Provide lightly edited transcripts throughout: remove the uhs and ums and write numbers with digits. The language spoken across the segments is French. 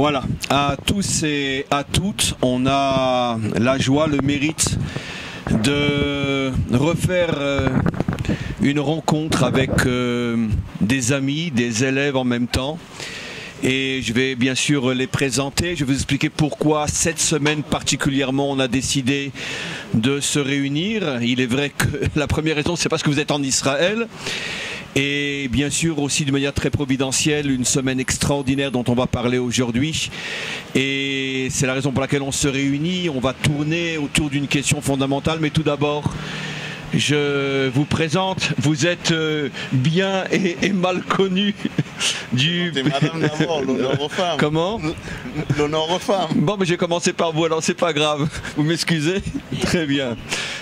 Voilà, à tous et à toutes, on a la joie, le mérite de refaire une rencontre avec des amis, des élèves en même temps. Et je vais bien sûr les présenter. Je vais vous expliquer pourquoi cette semaine particulièrement on a décidé de se réunir. Il est vrai que la première raison c'est parce que vous êtes en Israël. Et bien sûr aussi de manière très providentielle, une semaine extraordinaire dont on va parler aujourd'hui. Et c'est la raison pour laquelle on se réunit. On va tourner autour d'une question fondamentale. Mais tout d'abord, je vous présente, vous êtes bien et mal connu du... C'est Madame d'abord, l'honneur aux femmes. Comment? L'honneur aux femmes. Bon, mais j'ai commencé par vous, alors c'est pas grave. Vous m'excusez? Très bien.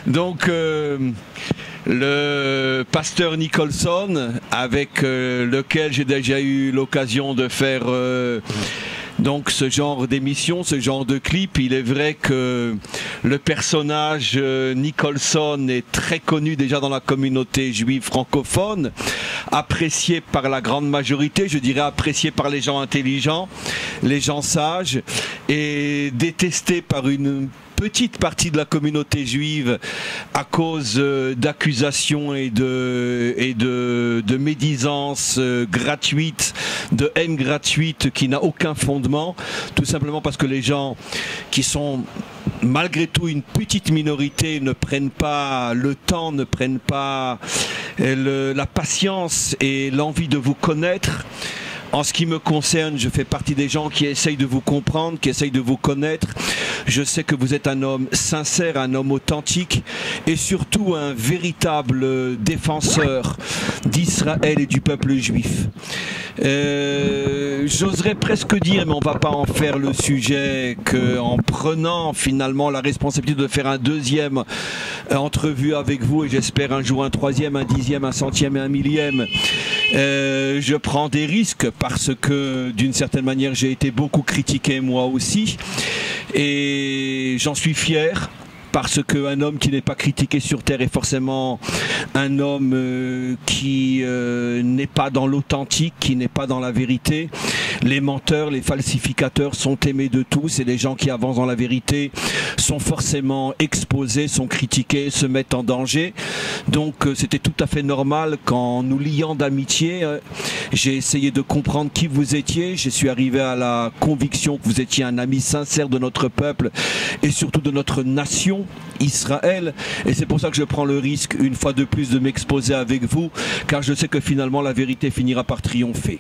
Donc... le pasteur Nicholson, avec lequel j'ai déjà eu l'occasion de faire donc ce genre d'émission, ce genre de clip. Il est vrai que le personnage Nicholson est très connu déjà dans la communauté juive francophone, apprécié par la grande majorité, je dirais apprécié par les gens intelligents, les gens sages, et détesté par une petite partie de la communauté juive à cause d'accusations et de médisances gratuites, de haine gratuite qui n'a aucun fondement, tout simplement parce que les gens qui sont malgré tout une petite minorité ne prennent pas le temps, ne prennent pas la patience et l'envie de vous connaître. En ce qui me concerne, je fais partie des gens qui essayent de vous comprendre, qui essayent de vous connaître. Je sais que vous êtes un homme sincère, un homme authentique et surtout un véritable défenseur d'Israël et du peuple juif. J'oserais presque dire, mais on ne va pas en faire le sujet, qu'en prenant finalement la responsabilité de faire un deuxième entrevue avec vous, et j'espère un jour un troisième, un dixième, un centième et un millième, je prends des risques parce que d'une certaine manière j'ai été beaucoup critiqué moi aussi et j'en suis fier. Parce qu'un homme qui n'est pas critiqué sur terre est forcément un homme qui n'est pas dans l'authentique, qui n'est pas dans la vérité. Les menteurs, les falsificateurs sont aimés de tous et les gens qui avancent dans la vérité sont forcément exposés, sont critiqués, se mettent en danger. Donc c'était tout à fait normal qu'en nous liant d'amitié, j'ai essayé de comprendre qui vous étiez. Je suis arrivé à la conviction que vous étiez un ami sincère de notre peuple et surtout de notre nation, Israël, et c'est pour ça que je prends le risque une fois de plus de m'exposer avec vous, car je sais que finalement la vérité finira par triompher.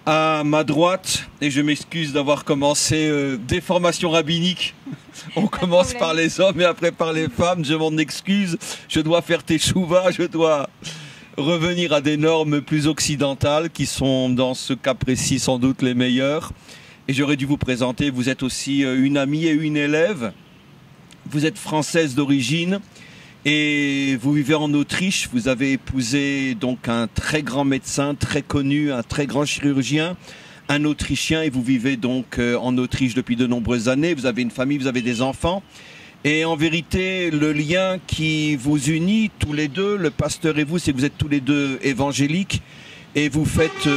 À ma droite, et je m'excuse d'avoir commencé des formations rabbiniques, on commence par les hommes et après par les femmes, je m'en excuse, je dois faire teshuva, je dois revenir à des normes plus occidentales qui sont dans ce cas précis sans doute les meilleures, et j'aurais dû vous présenter, vous êtes aussi une amie et une élève. Vous êtes française d'origine et vous vivez en Autriche. Vous avez épousé donc un très grand médecin, très connu, un très grand chirurgien, un Autrichien, et vous vivez donc en Autriche depuis de nombreuses années. Vous avez une famille, vous avez des enfants. Et en vérité, le lien qui vous unit tous les deux, le pasteur et vous, c'est que vous êtes tous les deux évangéliques et vous faites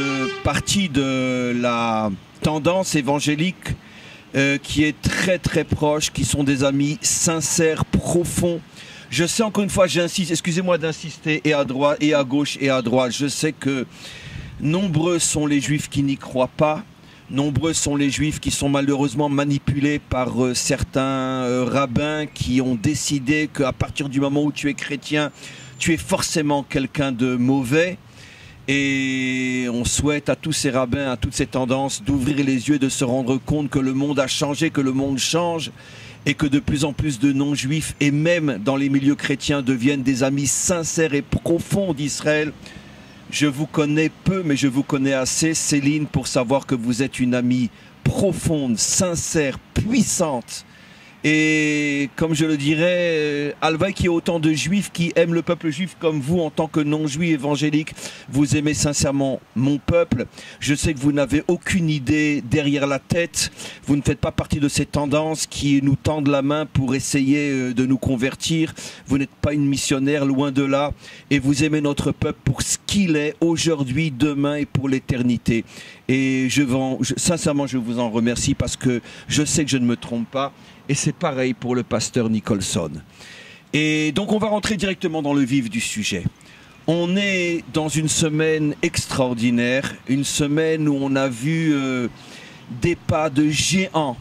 partie de la tendance évangélique qui est très très proche, qui sont des amis sincères, profonds. Je sais, encore une fois, j'insiste, excusez-moi d'insister, et à droite, et à gauche, et à droite. Je sais que nombreux sont les juifs qui n'y croient pas. Nombreux sont les juifs qui sont malheureusement manipulés par certains rabbins qui ont décidé qu'à partir du moment où tu es chrétien, tu es forcément quelqu'un de mauvais. Et on souhaite à tous ces rabbins, à toutes ces tendances, d'ouvrir les yeux et de se rendre compte que le monde a changé, que le monde change, et que de plus en plus de non-juifs, et même dans les milieux chrétiens, deviennent des amis sincères et profonds d'Israël. Je vous connais peu, mais je vous connais assez, Céline, pour savoir que vous êtes une amie profonde, sincère, puissante. Et comme je le dirais, Alva, qu'il y ait autant de juifs qui aiment le peuple juif comme vous en tant que non-juif évangélique, vous aimez sincèrement mon peuple. Je sais que vous n'avez aucune idée derrière la tête. Vous ne faites pas partie de ces tendances qui nous tendent la main pour essayer de nous convertir. Vous n'êtes pas une missionnaire, loin de là. Et vous aimez notre peuple pour ce qu'il est aujourd'hui, demain et pour l'éternité. Et sincèrement, je vous en remercie parce que je sais que je ne me trompe pas. Et c'est pareil pour le pasteur Nicholson. Et donc on va rentrer directement dans le vif du sujet. On est dans une semaine extraordinaire, une semaine où on a vu des pas de géants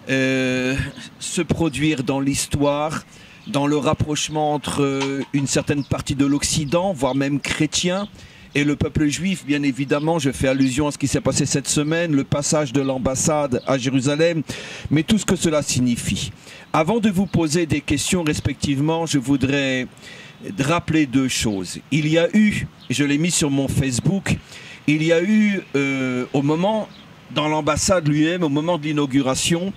se produire dans l'histoire, dans le rapprochement entre une certaine partie de l'Occident, voire même chrétien, et le peuple juif. Bien évidemment, je fais allusion à ce qui s'est passé cette semaine, le passage de l'ambassade à Jérusalem, mais tout ce que cela signifie. Avant de vous poser des questions respectivement, je voudrais rappeler deux choses. Il y a eu, je l'ai mis sur mon Facebook, il y a eu au moment, dans l'ambassade lui-même, au moment de l'inauguration,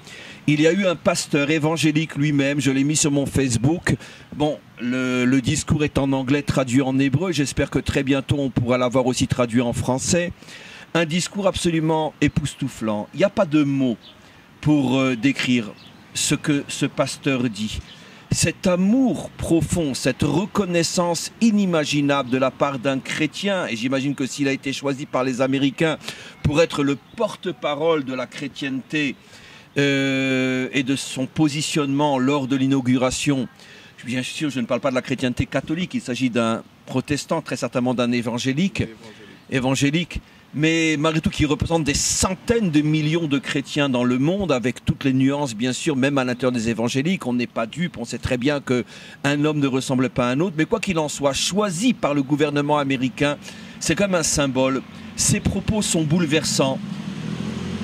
il y a eu un pasteur évangélique lui-même, je l'ai mis sur mon Facebook. Bon, le discours est en anglais traduit en hébreu, j'espère que très bientôt on pourra l'avoir aussi traduit en français. Un discours absolument époustouflant. Il n'y a pas de mots pour décrire ce que ce pasteur dit. Cet amour profond, cette reconnaissance inimaginable de la part d'un chrétien, et j'imagine que s'il a été choisi par les Américains pour être le porte-parole de la chrétienté, et de son positionnement lors de l'inauguration. Bien sûr, je ne parle pas de la chrétienté catholique, il s'agit d'un protestant, très certainement d'un évangélique, mais malgré tout qui représente des centaines de millions de chrétiens dans le monde, avec toutes les nuances, bien sûr, même à l'intérieur des évangéliques. On n'est pas dupe, on sait très bien qu'un homme ne ressemble pas à un autre, mais quoi qu'il en soit, choisi par le gouvernement américain, c'est comme un symbole. Ses propos sont bouleversants.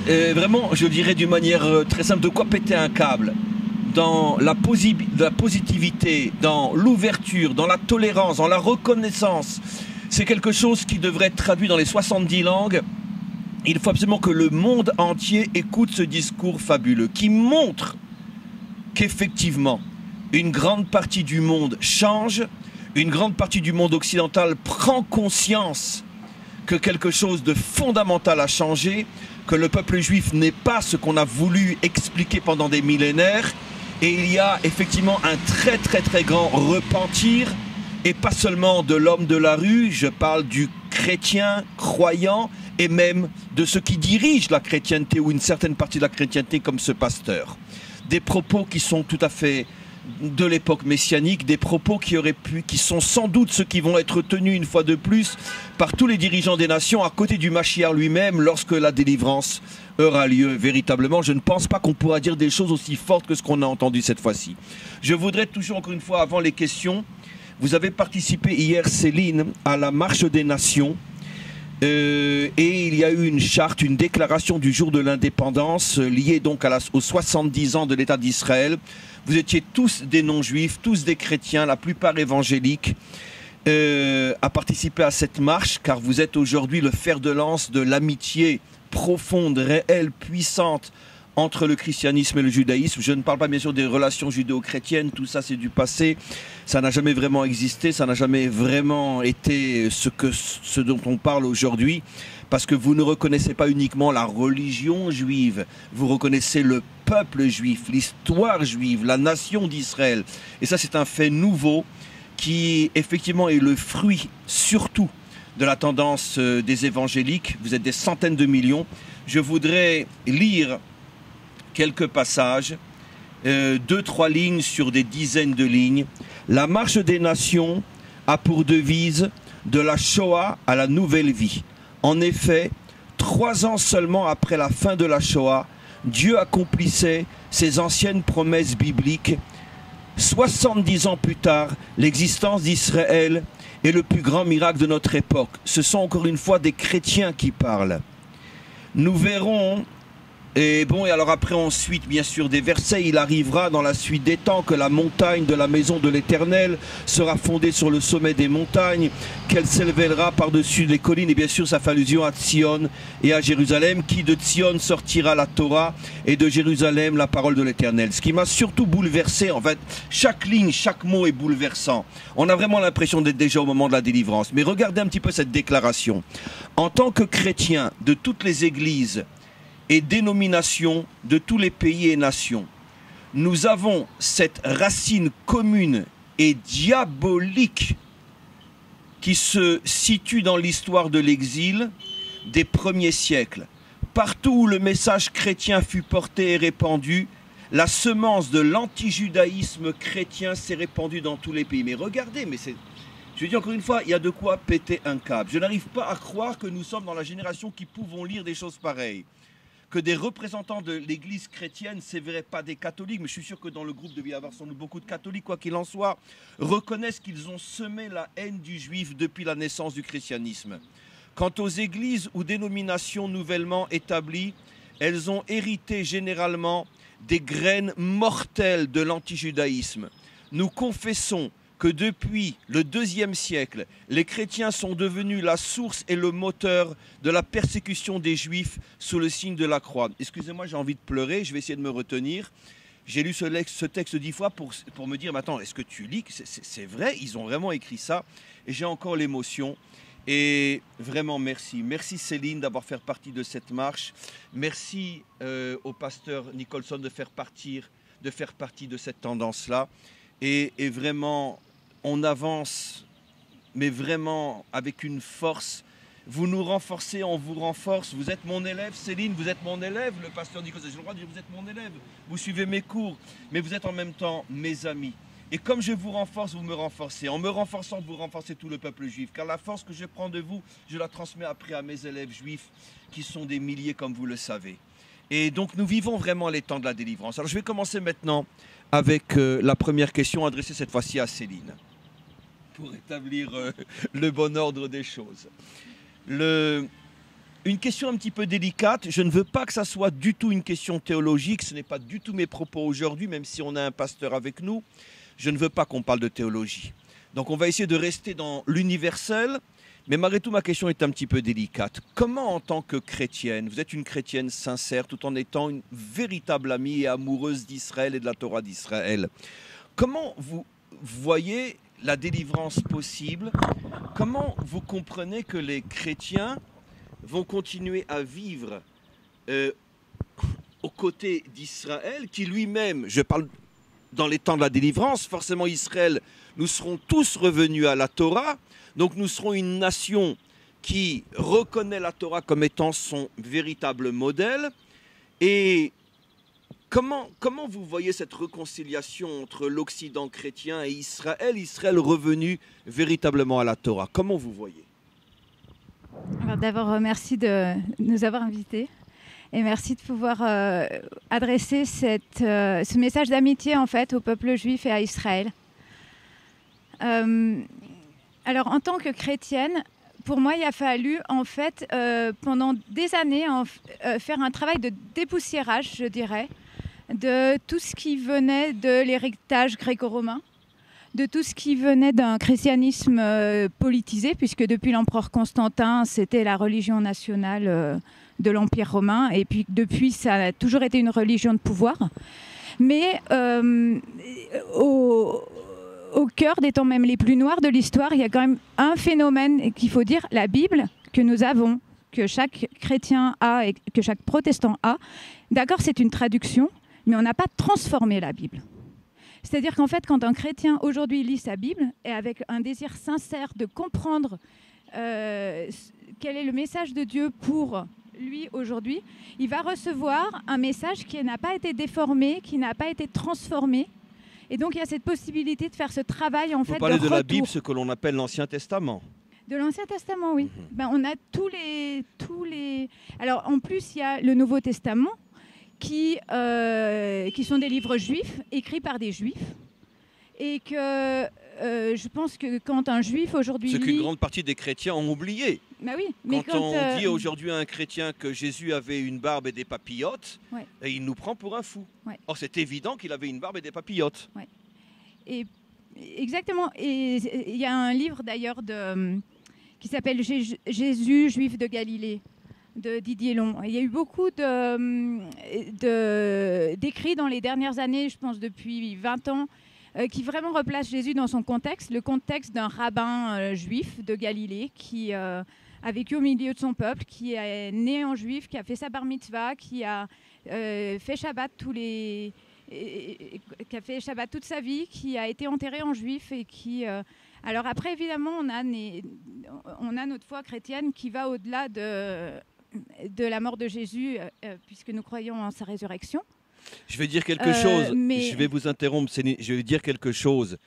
Vraiment, je dirais d'une manière très simple, de quoi péter un câble. Dans la positivité, dans l'ouverture, dans la tolérance, dans la reconnaissance. C'est quelque chose qui devrait être traduit dans les 70 langues. Il faut absolument que le monde entier écoute ce discours fabuleux qui montre qu'effectivement, une grande partie du monde change, une grande partie du monde occidental prend conscience que quelque chose de fondamental a changé, que le peuple juif n'est pas ce qu'on a voulu expliquer pendant des millénaires, et il y a effectivement un très très très grand repentir, et pas seulement de l'homme de la rue, je parle du chrétien croyant, et même de ceux qui dirigent la chrétienté, ou une certaine partie de la chrétienté comme ce pasteur. Des propos qui sont tout à fait de l'époque messianique, des propos qui sont sans doute ceux qui vont être tenus une fois de plus par tous les dirigeants des nations à côté du Mashiach lui-même lorsque la délivrance aura lieu véritablement. Je ne pense pas qu'on pourra dire des choses aussi fortes que ce qu'on a entendu cette fois-ci. Je voudrais toujours encore une fois, avant les questions, vous avez participé hier, Céline, à la marche des nations. Et il y a eu une charte, une déclaration du jour de l'indépendance liée donc aux 70 ans de l'État d'Israël. Vous étiez tous des non-juifs, tous des chrétiens, la plupart évangéliques, à participer à cette marche, car vous êtes aujourd'hui le fer de lance de l'amitié profonde, réelle, puissante entre le christianisme et le judaïsme. Je ne parle pas bien sûr des relations judéo-chrétiennes, tout ça c'est du passé, ça n'a jamais vraiment existé, ça n'a jamais vraiment été ce dont on parle aujourd'hui, parce que vous ne reconnaissez pas uniquement la religion juive, vous reconnaissez le peuple juif, l'histoire juive, la nation d'Israël. Et ça c'est un fait nouveau qui effectivement est le fruit surtout de la tendance des évangéliques. Vous êtes des centaines de millions. Je voudrais lire quelques passages, 2-3 lignes sur des dizaines de lignes. La marche des nations a pour devise de la Shoah à la nouvelle vie. En effet, 3 ans seulement après la fin de la Shoah, Dieu accomplissait ses anciennes promesses bibliques. 70 ans plus tard, l'existence d'Israël est le plus grand miracle de notre époque. Ce sont encore une fois des chrétiens qui parlent. Nous verrons Et bon, et alors après, ensuite, bien sûr, des versets, il arrivera dans la suite des temps que la montagne de la maison de l'Éternel sera fondée sur le sommet des montagnes, qu'elle s'élèvera par-dessus les collines. Et bien sûr, ça fait allusion à Sion et à Jérusalem, qui de Sion sortira la Torah et de Jérusalem la parole de l'Éternel. Ce qui m'a surtout bouleversé, en fait, chaque ligne, chaque mot est bouleversant. On a vraiment l'impression d'être déjà au moment de la délivrance. Mais regardez un petit peu cette déclaration. En tant que chrétien de toutes les églises et dénominations de tous les pays et nations, nous avons cette racine commune et diabolique qui se situe dans l'histoire de l'exil des premiers siècles. Partout où le message chrétien fut porté et répandu, la semence de l'antijudaïsme chrétien s'est répandue dans tous les pays. Mais regardez, je dis encore une fois, il y a de quoi péter un câble. Je n'arrive pas à croire que nous sommes dans la génération qui pouvons lire des choses pareilles. Que des représentants de l'église chrétienne, ne sévèrent pas des catholiques, mais je suis sûr que dans le groupe devait y avoir sans doute beaucoup de catholiques, quoi qu'il en soit, reconnaissent qu'ils ont semé la haine du juif depuis la naissance du christianisme. Quant aux églises ou dénominations nouvellement établies, elles ont hérité généralement des graines mortelles de l'antijudaïsme. Nous confessons que depuis le IIe siècle, les chrétiens sont devenus la source et le moteur de la persécution des juifs sous le signe de la croix. Excusez-moi, j'ai envie de pleurer, je vais essayer de me retenir. J'ai lu ce texte 10 fois pour me dire, mais attends, est-ce que tu lis? C'est vrai, ils ont vraiment écrit ça. Et j'ai encore l'émotion. Et vraiment, merci. Merci Céline d'avoir fait partie de cette marche. Merci au pasteur Nicholson de faire partie de cette tendance-là. Et vraiment, on avance, mais vraiment avec une force. Vous nous renforcez, on vous renforce. Vous êtes mon élève, Céline, vous êtes mon élève, le pasteur Nicholson. J'ai le droit de dire vous êtes mon élève. Vous suivez mes cours, mais vous êtes en même temps mes amis. Et comme je vous renforce, vous me renforcez. En me renforçant, vous renforcez tout le peuple juif. Car la force que je prends de vous, je la transmets après à mes élèves juifs, qui sont des milliers, comme vous le savez. Et donc, nous vivons vraiment les temps de la délivrance. Alors, je vais commencer maintenant avec la première question adressée cette fois-ci à Céline, pour établir le bon ordre des choses. Une question un petit peu délicate. Je ne veux pas que ça soit du tout une question théologique. Ce n'est pas du tout mes propos aujourd'hui, même si on a un pasteur avec nous. Je ne veux pas qu'on parle de théologie. Donc on va essayer de rester dans l'universel. Mais malgré tout, ma question est un petit peu délicate. Comment, en tant que chrétienne, vous êtes une chrétienne sincère tout en étant une véritable amie et amoureuse d'Israël et de la Torah d'Israël, comment vous voyez la délivrance possible? Comment vous comprenez que les chrétiens vont continuer à vivre aux côtés d'Israël, qui lui-même, je parle dans les temps de la délivrance, forcément Israël, nous serons tous revenus à la Torah, donc nous serons une nation qui reconnaît la Torah comme étant son véritable modèle. Et comment vous voyez cette réconciliation entre l'Occident chrétien et Israël, Israël revenu véritablement à la Torah? Comment vous voyez? Alors d'abord, merci de nous avoir invités et merci de pouvoir adresser ce message d'amitié en fait au peuple juif et à Israël. Alors en tant que chrétienne, pour moi, il a fallu en fait pendant des années faire un travail de dépoussiérage, je dirais, de tout ce qui venait de l'héritage gréco-romain, de tout ce qui venait d'un christianisme politisé, puisque depuis l'empereur Constantin, c'était la religion nationale de l'Empire romain, et puis depuis, ça a toujours été une religion de pouvoir. Mais au cœur des temps même les plus noirs de l'histoire, il y a quand même un phénomène qu'il faut dire, la Bible que nous avons, que chaque chrétien a et que chaque protestant a. D'accord, c'est une traduction, mais on n'a pas transformé la Bible. C'est-à-dire qu'en fait, quand un chrétien aujourd'hui lit sa Bible, et avec un désir sincère de comprendre quel est le message de Dieu pour lui aujourd'hui, il va recevoir un message qui n'a pas été déformé, qui n'a pas été transformé. Et donc il y a cette possibilité de faire ce travail en fait de retour. Vous parlez de la Bible, ce que l'on appelle l'Ancien Testament. De l'Ancien Testament, oui. Ben, on a tous les... Alors en plus, il y a le Nouveau Testament, qui sont des livres juifs, écrits par des juifs. Et que je pense que quand un juif aujourd'hui Ce qu'une grande partie des chrétiens ont oublié. Bah oui, mais Quand on dit aujourd'hui à un chrétien que Jésus avait une barbe et des papillotes, Ouais. et il nous prend pour un fou. Ouais. Or, c'est évident qu'il avait une barbe et des papillotes. Et exactement. Et il y a un livre d'ailleurs qui s'appelle Jésus, juif de Galilée, de Didier Long. Il y a eu beaucoup d'écrits dans les dernières années, je pense depuis 20 ans, qui vraiment replacent Jésus dans son contexte, le contexte d'un rabbin juif de Galilée qui a vécu au milieu de son peuple, qui est né en juif, qui a fait sa bar mitzvah, qui a fait Shabbat qui a fait Shabbat toute sa vie, qui a été enterré en juif et qui... Alors après, évidemment, on a notre foi chrétienne qui va au-delà de la mort de Jésus, puisque nous croyons en sa résurrection. Je vais dire quelque chose, mais- je vais vous interrompre, Céline. Je vais dire quelque chose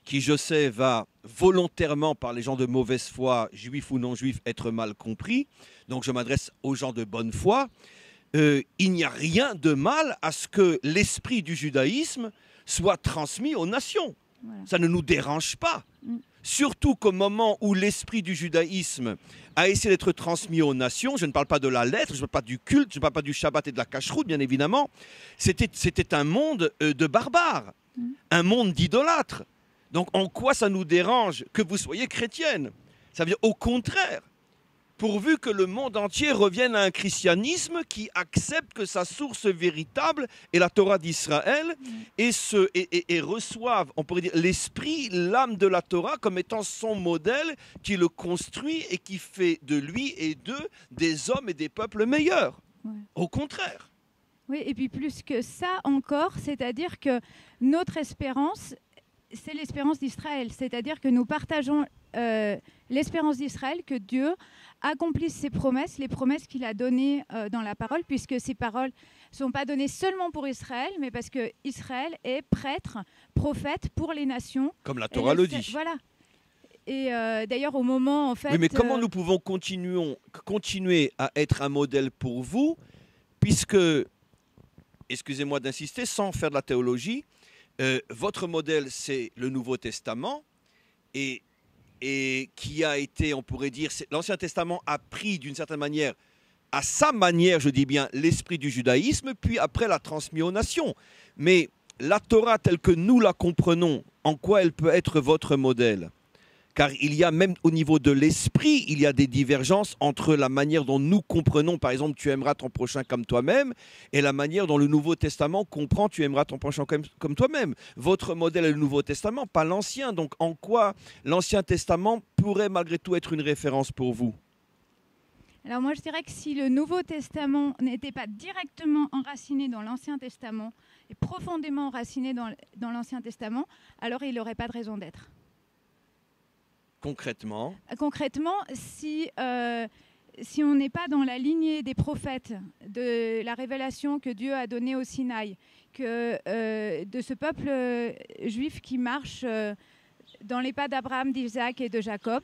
qui, je sais, va volontairement par les gens de mauvaise foi, juifs ou non juifs, être mal compris. Donc je m'adresse aux gens de bonne foi. Il n'y a rien de mal à ce que l'esprit du judaïsme soit transmis aux nations. Voilà. Ça ne nous dérange pas. Mm. Surtout qu'au moment où l'esprit du judaïsme a essayé d'être transmis aux nations, je ne parle pas de la lettre, je ne parle pas du culte, je ne parle pas du Shabbat et de la cacheroute, bien évidemment, c'était un monde de barbares, un monde d'idolâtres. Donc en quoi ça nous dérange que vous soyez chrétienne? Ça veut dire au contraire, pourvu que le monde entier revienne à un christianisme qui accepte que sa source véritable est la Torah d'Israël et reçoive, on pourrait dire, l'esprit, l'âme de la Torah comme étant son modèle qui le construit et qui fait de lui et d'eux des hommes et des peuples meilleurs. Ouais. Au contraire. Oui, et puis plus que ça encore, c'est-à-dire que notre espérance, c'est l'espérance d'Israël. C'est-à-dire que nous partageons l'espérance d'Israël, que Dieu accomplisse ses promesses, les promesses qu'il a données dans la parole, puisque ces paroles ne sont pas données seulement pour Israël, mais parce que Israël est prêtre, prophète pour les nations. Comme la Torah le dit. Voilà. Et d'ailleurs, au moment, en fait... Oui, mais comment nous pouvons continuer à être un modèle pour vous, puisque, excusez-moi d'insister, sans faire de la théologie, votre modèle, c'est le Nouveau Testament, et qui a été, on pourrait dire, l'Ancien Testament a pris d'une certaine manière, à sa manière, je dis bien, l'esprit du judaïsme, puis après l'a transmis aux nations. Mais la Torah telle que nous la comprenons, en quoi elle peut être votre modèle? Car il y a même au niveau de l'esprit, il y a des divergences entre la manière dont nous comprenons, par exemple, tu aimeras ton prochain comme toi-même, et la manière dont le Nouveau Testament comprend, tu aimeras ton prochain comme toi-même. Votre modèle est le Nouveau Testament, pas l'Ancien. Donc en quoi l'Ancien Testament pourrait malgré tout être une référence pour vous? Alors moi, je dirais que si le Nouveau Testament n'était pas directement enraciné dans l'Ancien Testament, et profondément enraciné dans l'Ancien Testament, alors il n'aurait pas de raison d'être. Concrètement, si on n'est pas dans la lignée des prophètes, de la révélation que Dieu a donnée au Sinaï, de ce peuple juif qui marche dans les pas d'Abraham, d'Isaac et de Jacob,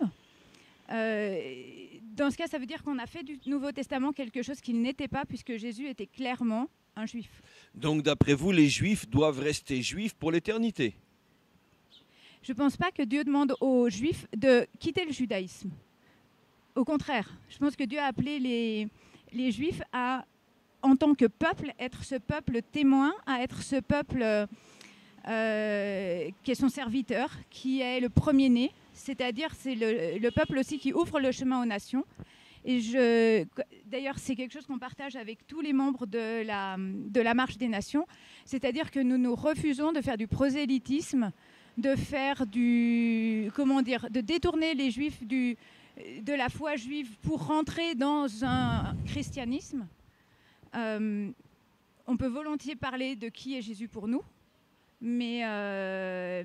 dans ce cas, ça veut dire qu'on a fait du Nouveau Testament quelque chose qu'il n'était pas, puisque Jésus était clairement un juif. donc d'après vous, les Juifs doivent rester juifs pour l'éternité? Je ne pense pas que Dieu demande aux Juifs de quitter le judaïsme. Au contraire, je pense que Dieu a appelé les Juifs à, en tant que peuple, être ce peuple témoin, à être ce peuple qui est son serviteur, qui est le premier-né, c'est-à-dire c'est le peuple aussi qui ouvre le chemin aux nations. Et d'ailleurs, c'est quelque chose qu'on partage avec tous les membres de la Marche des Nations, c'est-à-dire que nous nous refusons de faire du prosélytisme, de faire de détourner les Juifs de la foi juive pour rentrer dans un christianisme. On peut volontiers parler de qui est Jésus pour nous, mais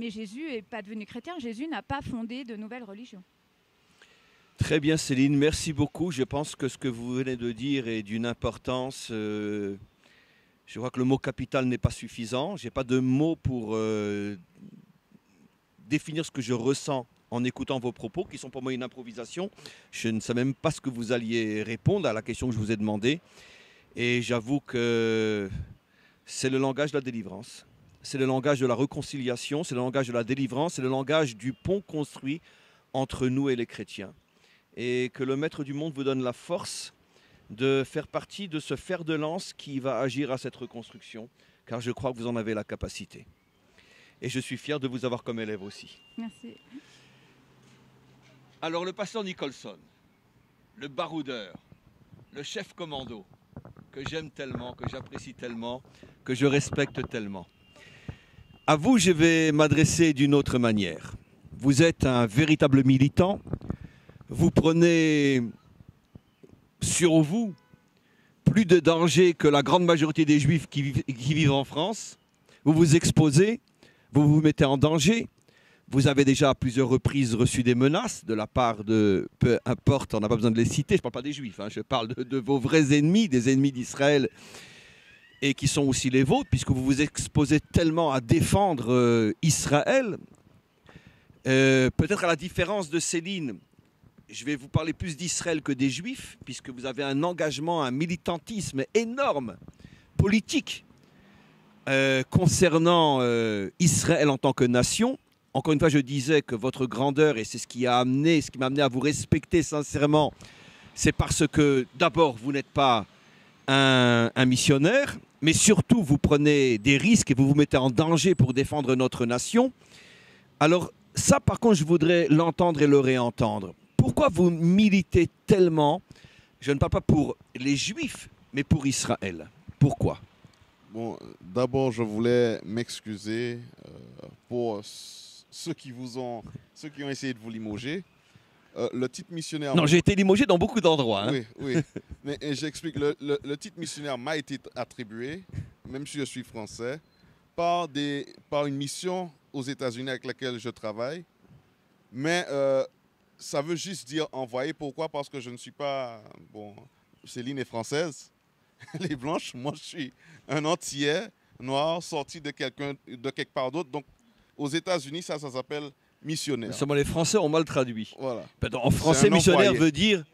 Jésus n'est pas devenu chrétien. Jésus n'a pas fondé de nouvelles religions. Très bien Céline, merci beaucoup. Je pense que ce que vous venez de dire est d'une importance... Je crois que le mot capital n'est pas suffisant. Je n'ai pas de mots pour définir ce que je ressens en écoutant vos propos, qui sont pour moi une improvisation. Je ne sais même pas ce que vous alliez répondre à la question que je vous ai demandée. Et j'avoue que c'est le langage de la délivrance. C'est le langage de la réconciliation, c'est le langage de la délivrance, c'est le langage du pont construit entre nous et les chrétiens. et que le Maître du monde vous donne la force de faire partie de ce fer de lance qui va agir à cette reconstruction, car je crois que vous en avez la capacité. Et je suis fier de vous avoir comme élève aussi. Merci. Alors le pasteur Nicholson, le baroudeur, le chef commando, que j'aime tellement, que j'apprécie tellement, que je respecte tellement. À vous, je vais m'adresser d'une autre manière. Vous êtes un véritable militant. Vous prenez sur vous plus de danger que la grande majorité des Juifs qui vivent en France. Vous vous exposez, vous vous mettez en danger. Vous avez déjà à plusieurs reprises reçu des menaces de la part de, peu importe, on n'a pas besoin de les citer, je ne parle pas des Juifs, hein, je parle de vos vrais ennemis, des ennemis d'Israël, et qui sont aussi les vôtres, puisque vous vous exposez tellement à défendre Israël. Peut-être à la différence de Céline, je vais vous parler plus d'Israël que des Juifs, puisque vous avez un engagement, un militantisme énorme, politique, concernant Israël en tant que nation. Encore une fois, je disais que votre grandeur, et c'est ce qui m'a amené à vous respecter sincèrement, c'est parce que d'abord, vous n'êtes pas un missionnaire, mais surtout, vous prenez des risques et vous vous mettez en danger pour défendre notre nation. Alors ça, par contre, je voudrais l'entendre et le réentendre. Pourquoi vous militez tellement, je ne parle pas pour les Juifs, mais pour Israël? Pourquoi? Bon, d'abord, je voulais m'excuser pour ceux qui ont essayé de vous limoger. Le titre missionnaire... Non, j'ai été limogé dans beaucoup d'endroits. Hein. Oui, oui. Mais j'explique. Le titre missionnaire m'a été attribué, même si je suis français, par une mission aux États-Unis avec laquelle je travaille. Mais ça veut juste dire envoyé. Pourquoi? Parce que je ne suis pas... Bon, Céline est française. Elle est blanche. Moi, je suis un Antillais noir sorti de quelque part d'autre. Donc, aux États-Unis, ça s'appelle missionnaire. Seulement les Français ont mal traduit. Voilà. En français, missionnaire veut dire...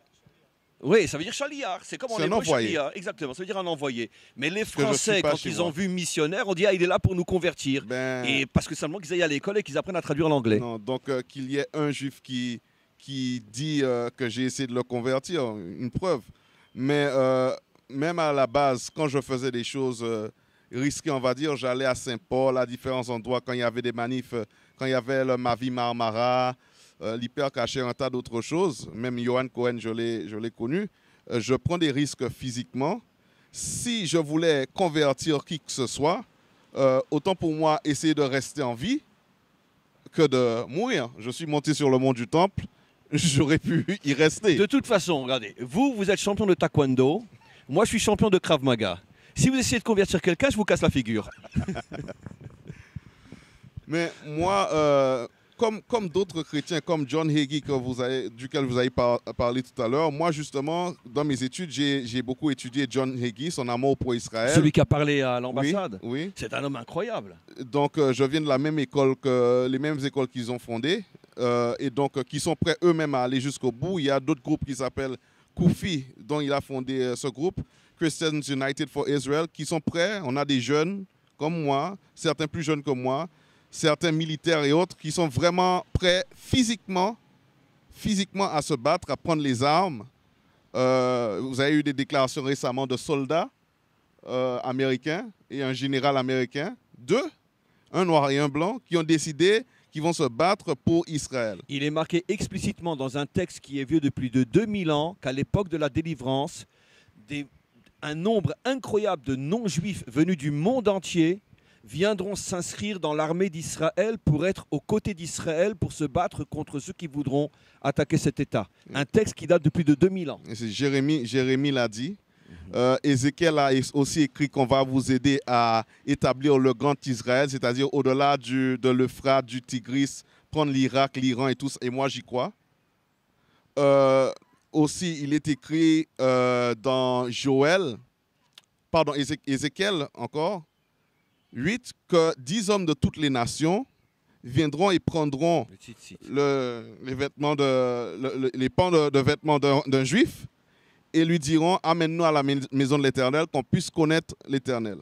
Oui, ça veut dire chaliard. C'est comme en hébreu, chaliard. Exactement, ça veut dire un envoyé. Mais les Français, quand ils ont vu missionnaire, on dit il est là pour nous convertir. Et parce que seulement qu'ils aillent à l'école et qu'ils apprennent à traduire l'anglais. Non, donc qu'il y ait un juif qui dit que j'ai essayé de le convertir, une preuve. Mais même à la base, quand je faisais des choses risquées, on va dire, j'allais à Saint-Paul, à différents endroits, quand il y avait des manifs, quand il y avait le Mavi Marmara, l'hyper caché, un tas d'autres choses. Même Johan Cohen, je l'ai connu. Je prends des risques physiquement. Si je voulais convertir qui que ce soit, autant pour moi essayer de rester en vie que de mourir. Je suis monté sur le mont du Temple, j'aurais pu y rester. De toute façon, regardez, vous êtes champion de taekwondo, moi je suis champion de Krav Maga. Si vous essayez de convertir quelqu'un, je vous casse la figure. Mais moi... Comme d'autres chrétiens, comme John Hagee, duquel vous avez parlé tout à l'heure, moi justement, dans mes études, j'ai beaucoup étudié John Hagee, son amour pour Israël. Celui qui a parlé à l'ambassade. Oui. C'est un homme incroyable. Donc je viens de la même école les mêmes écoles qu'ils ont fondées, et donc qui sont prêts eux-mêmes à aller jusqu'au bout. Il y a d'autres groupes qui s'appellent Koufi, dont il a fondé ce groupe, Christians United for Israel, qui sont prêts. On a des jeunes comme moi, certains plus jeunes que moi, certains militaires et autres qui sont vraiment prêts physiquement à se battre, à prendre les armes. Vous avez eu des déclarations récemment de soldats américains et un général américain, deux, un noir et un blanc, qui ont décidé qu'ils vont se battre pour Israël. Il est marqué explicitement dans un texte qui est vieux de plus de 2000 ans qu'à l'époque de la délivrance, un nombre incroyable de non-juifs venus du monde entier viendront s'inscrire dans l'armée d'Israël pour être aux côtés d'Israël pour se battre contre ceux qui voudront attaquer cet État. Un texte qui date de plus de 2000 ans. Jérémie l'a dit. Ézéchiel a aussi écrit qu'on va vous aider à établir le grand Israël, c'est-à-dire au-delà de l'Euphrate, du Tigris, prendre l'Irak, l'Iran et tout ça. Et moi, j'y crois. Aussi, il est écrit dans Ézéchiel encore, 8, que 10 hommes de toutes les nations viendront et prendront les vêtements les pans de vêtements d'un juif et lui diront « Amène-nous à la maison de l'Éternel, qu'on puisse connaître l'Éternel. »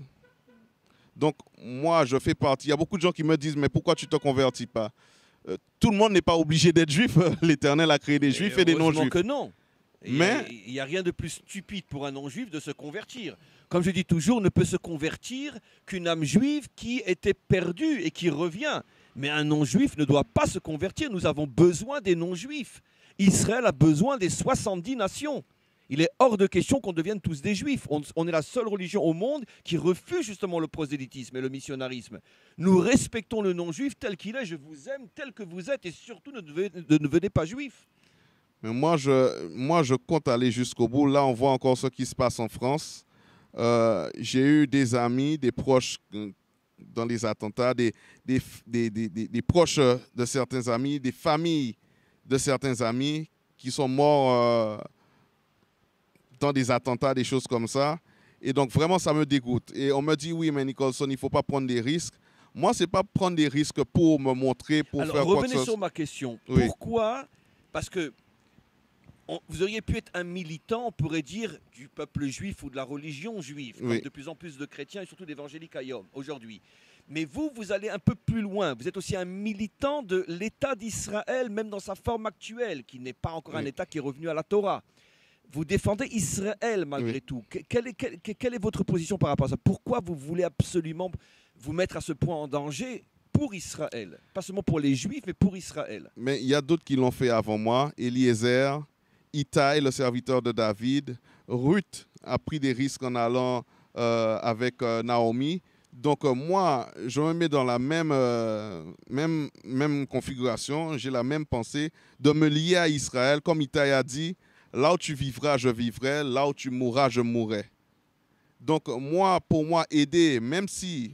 Donc, moi, je fais partie. Il y a beaucoup de gens qui me disent « Mais pourquoi tu ne te convertis pas ?» tout le monde n'est pas obligé d'être juif. L'Éternel a créé des juifs et des non-juifs. Que non. Mais il n'y a rien de plus stupide pour un non-juif de se convertir. Comme je dis toujours, ne peut se convertir qu'une âme juive qui était perdue et qui revient. Mais un non-juif ne doit pas se convertir. Nous avons besoin des non-juifs. Israël a besoin des 70 nations. Il est hors de question qu'on devienne tous des juifs. On est la seule religion au monde qui refuse justement le prosélytisme et le missionnarisme. Nous respectons le non-juif tel qu'il est. Je vous aime tel que vous êtes et surtout ne devenez pas juif. Mais moi, je compte aller jusqu'au bout. Là, on voit encore ce qui se passe en France. J'ai eu des amis, des proches dans les attentats, des proches de certains amis, des familles de certains amis qui sont morts dans des attentats, des choses comme ça. Et donc, vraiment, ça me dégoûte. Et on me dit, oui, mais Nicholson, il ne faut pas prendre des risques. Moi, ce n'est pas prendre des risques pour me montrer, pour Alors, faire quoi que ce revenez soit. sur ma question. Oui. Pourquoi? Parce que vous auriez pu être un militant, on pourrait dire, du peuple juif ou de la religion juive, Oui. comme de plus en plus de chrétiens et surtout d'évangéliques aujourd'hui. Mais vous allez un peu plus loin. Vous êtes aussi un militant de l'État d'Israël, même dans sa forme actuelle, qui n'est pas encore un Oui. État qui est revenu à la Torah. Vous défendez Israël malgré Oui. tout. Quelle est votre position par rapport à ça? Pourquoi vous voulez absolument vous mettre à ce point en danger pour Israël? Pas seulement pour les Juifs, mais pour Israël. Mais il y a d'autres qui l'ont fait avant moi. Eliezer, Itaï, le serviteur de David. Ruth a pris des risques en allant avec Naomi. Donc moi, je me mets dans la même configuration. J'ai la même pensée de me lier à Israël. Comme Itaï a dit, là où tu vivras, je vivrai. Là où tu mourras, je mourrai. Donc moi, pour moi, aider, même si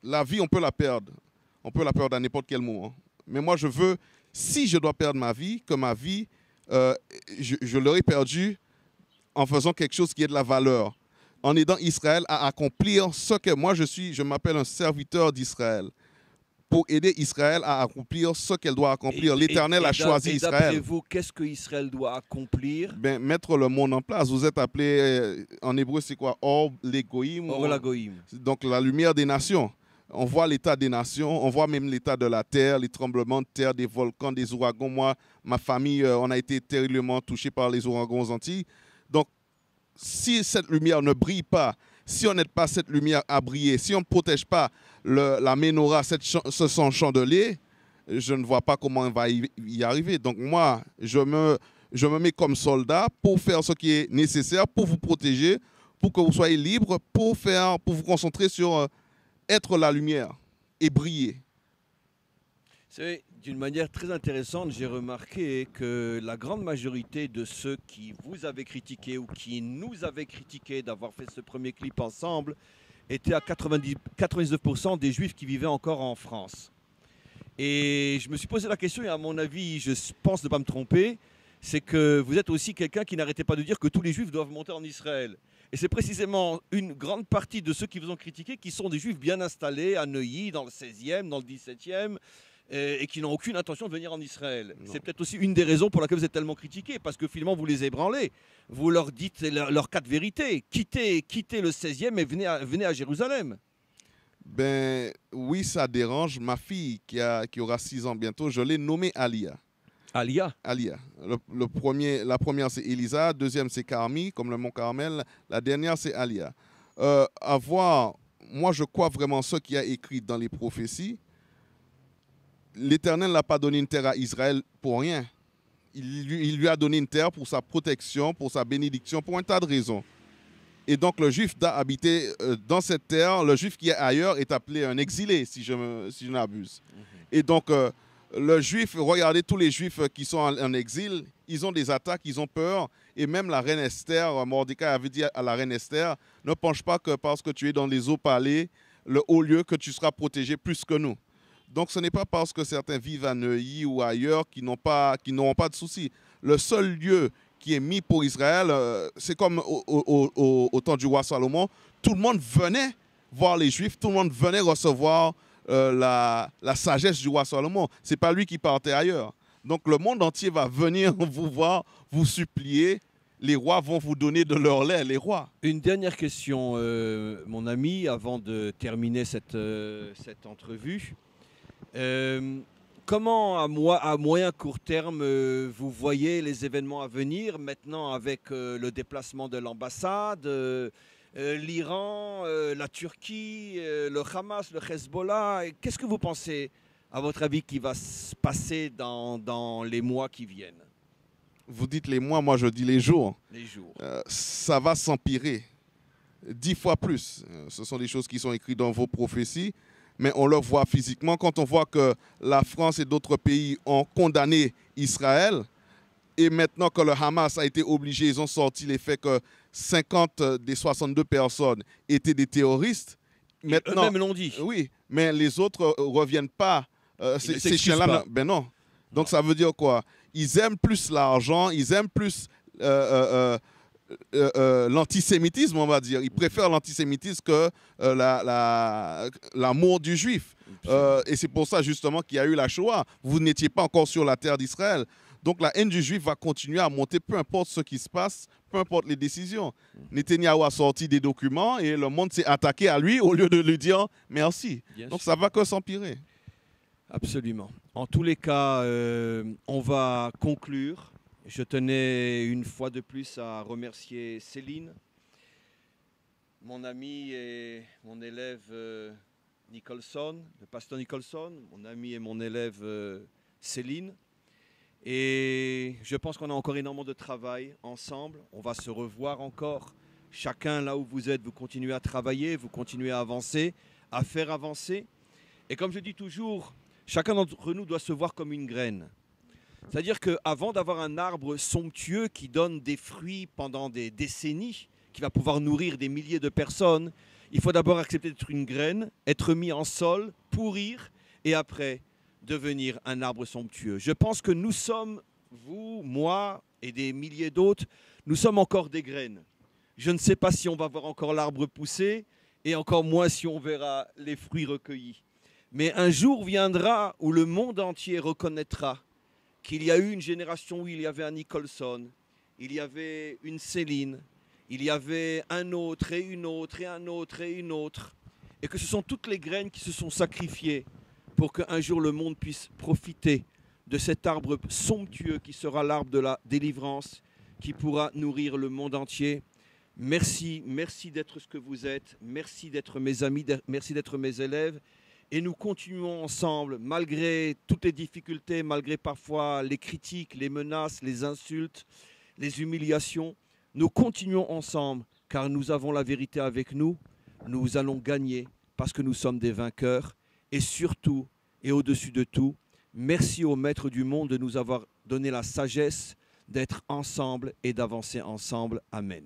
la vie, on peut la perdre. On peut la perdre à n'importe quel moment. Mais moi, je veux, si je dois perdre ma vie, que ma vie, je l'aurais perdue en faisant quelque chose qui ait de la valeur. En aidant Israël à accomplir ce que moi je m'appelle un serviteur d'Israël. Pour aider Israël à accomplir ce qu'elle doit accomplir. L'Éternel a choisi Israël. D'après vous, qu'est-ce que Israël doit accomplir? Ben, mettre le monde en place. Vous êtes appelé, en hébreu, c'est quoi? Or l'Egoïm. Or la Goïm. Donc la lumière des nations. On voit l'état des nations, on voit même l'état de la terre, les tremblements de terre, des volcans, des ouragans. Moi, ma famille, on a été terriblement touchés par les ouragans aux Antilles. Donc, si cette lumière ne brille pas, si on n'aide pas cette lumière à briller, si on ne protège pas la menorah, ce son chandelier, je ne vois pas comment on va y arriver. Donc moi, je me mets comme soldat pour faire ce qui est nécessaire, pour vous protéger, pour que vous soyez libres, pour vous concentrer sur être la lumière et briller. C'est d'une manière très intéressante, j'ai remarqué que la grande majorité de ceux qui vous avaient critiqué ou qui nous avaient critiqué d'avoir fait ce premier clip ensemble étaient à 99% des Juifs qui vivaient encore en France. Et je me suis posé la question, et à mon avis, je pense ne pas me tromper, c'est que vous êtes aussi quelqu'un qui n'arrêtait pas de dire que tous les Juifs doivent monter en Israël. Et c'est précisément une grande partie de ceux qui vous ont critiqué qui sont des Juifs bien installés à Neuilly, dans le 16e, dans le 17e, et qui n'ont aucune intention de venir en Israël. C'est peut-être aussi une des raisons pour laquelle vous êtes tellement critiqués, parce que finalement vous les ébranlez. Vous leur dites leurs quatre vérités. Quittez le 16e et venez à Jérusalem. Ben oui, ça dérange. Ma fille qui aura 6 ans bientôt, je l'ai nommée Alia. Alia. Alia. La première, c'est Elisa. Deuxième, c'est Carmi, comme le mont Carmel. La dernière, c'est Alia. Moi, je crois vraiment ce qu'il y a écrit dans les prophéties. L'Éternel n'a pas donné une terre à Israël pour rien. Il lui a donné une terre pour sa protection, pour sa bénédiction, pour un tas de raisons. Et donc, le Juif doit habiter dans cette terre. Le Juif qui est ailleurs est appelé un exilé, si je n'abuse. Et donc, le Juif, regardez tous les Juifs qui sont en exil, ils ont des attaques, ils ont peur. Et même la reine Esther, Mordecai avait dit à la reine Esther, ne pense pas que parce que tu es dans les hauts palais, le haut lieu, que tu seras protégé plus que nous. Donc, ce n'est pas parce que certains vivent à Neuilly ou ailleurs qui n'auront pas de soucis. Le seul lieu qui est mis pour Israël, c'est comme au temps du roi Salomon. Tout le monde venait voir les Juifs, tout le monde venait recevoir la sagesse du roi Salomon. Ce n'est pas lui qui partait ailleurs. Donc, le monde entier va venir vous voir, vous supplier. Les rois vont vous donner de leur lait, les rois. Une dernière question, mon ami, avant de terminer cette entrevue. Comment, à moyen court terme, vous voyez les événements à venir maintenant avec le déplacement de l'ambassade, l'Iran, la Turquie, le Hamas, le Hezbollah? Qu'est-ce que vous pensez, à votre avis, qui va se passer dans les mois qui viennent? Vous dites les mois, moi je dis les jours. Les jours. Ça va s'empirer 10 fois plus. Ce sont des choses qui sont écrites dans vos prophéties, mais on le voit physiquement. Quand on voit que la France et d'autres pays ont condamné Israël, et maintenant que le Hamas a été obligé, ils ont sorti les faits que 50 des 62 personnes étaient des terroristes. Maintenant, eux-mêmes l'ont dit. Oui, mais les autres ne reviennent pas. Ces chiens-là, pas. Ben non. Donc ça veut dire quoi? Ils aiment plus l'argent, ils aiment plus l'antisémitisme, on va dire. Ils préfèrent l'antisémitisme que l'amour du juif. Et c'est pour ça justement qu'il y a eu la Shoah. Vous n'étiez pas encore sur la terre d'Israël. Donc la haine du juif va continuer à monter, peu importe ce qui se passe, peu importe les décisions. Netanyahou a sorti des documents et le monde s'est attaqué à lui au lieu de lui dire merci. Donc ça va que s'empirer. Absolument. En tous les cas, on va conclure. Je tenais une fois de plus à remercier Céline, mon ami et mon élève Nicholson, le pasteur Nicholson, mon ami et mon élève Céline. Et je pense qu'on a encore énormément de travail ensemble. On va se revoir encore. Chacun là où vous êtes, vous continuez à travailler, vous continuez à avancer, à faire avancer. Et comme je dis toujours, chacun d'entre nous doit se voir comme une graine. C'est-à-dire qu'avant d'avoir un arbre somptueux qui donne des fruits pendant des décennies, qui va pouvoir nourrir des milliers de personnes, il faut d'abord accepter d'être une graine, être mis en sol, pourrir, et après devenir un arbre somptueux. Je pense que nous sommes, vous, moi et des milliers d'autres, nous sommes encore des graines. Je ne sais pas si on va voir encore l'arbre pousser, et encore moins si on verra les fruits recueillis. Mais un jour viendra où le monde entier reconnaîtra qu'il y a eu une génération où il y avait un Nicholson, il y avait une Céline, il y avait un autre et une autre et un autre et une autre, et que ce sont toutes les graines qui se sont sacrifiées pour qu'un jour le monde puisse profiter de cet arbre somptueux qui sera l'arbre de la délivrance, qui pourra nourrir le monde entier. Merci, merci d'être ce que vous êtes, merci d'être mes amis, merci d'être mes élèves. Et nous continuons ensemble, malgré toutes les difficultés, malgré parfois les critiques, les menaces, les insultes, les humiliations. Nous continuons ensemble, car nous avons la vérité avec nous. Nous allons gagner, parce que nous sommes des vainqueurs. Et surtout, et au-dessus de tout, merci au Maître du monde de nous avoir donné la sagesse d'être ensemble et d'avancer ensemble. Amen.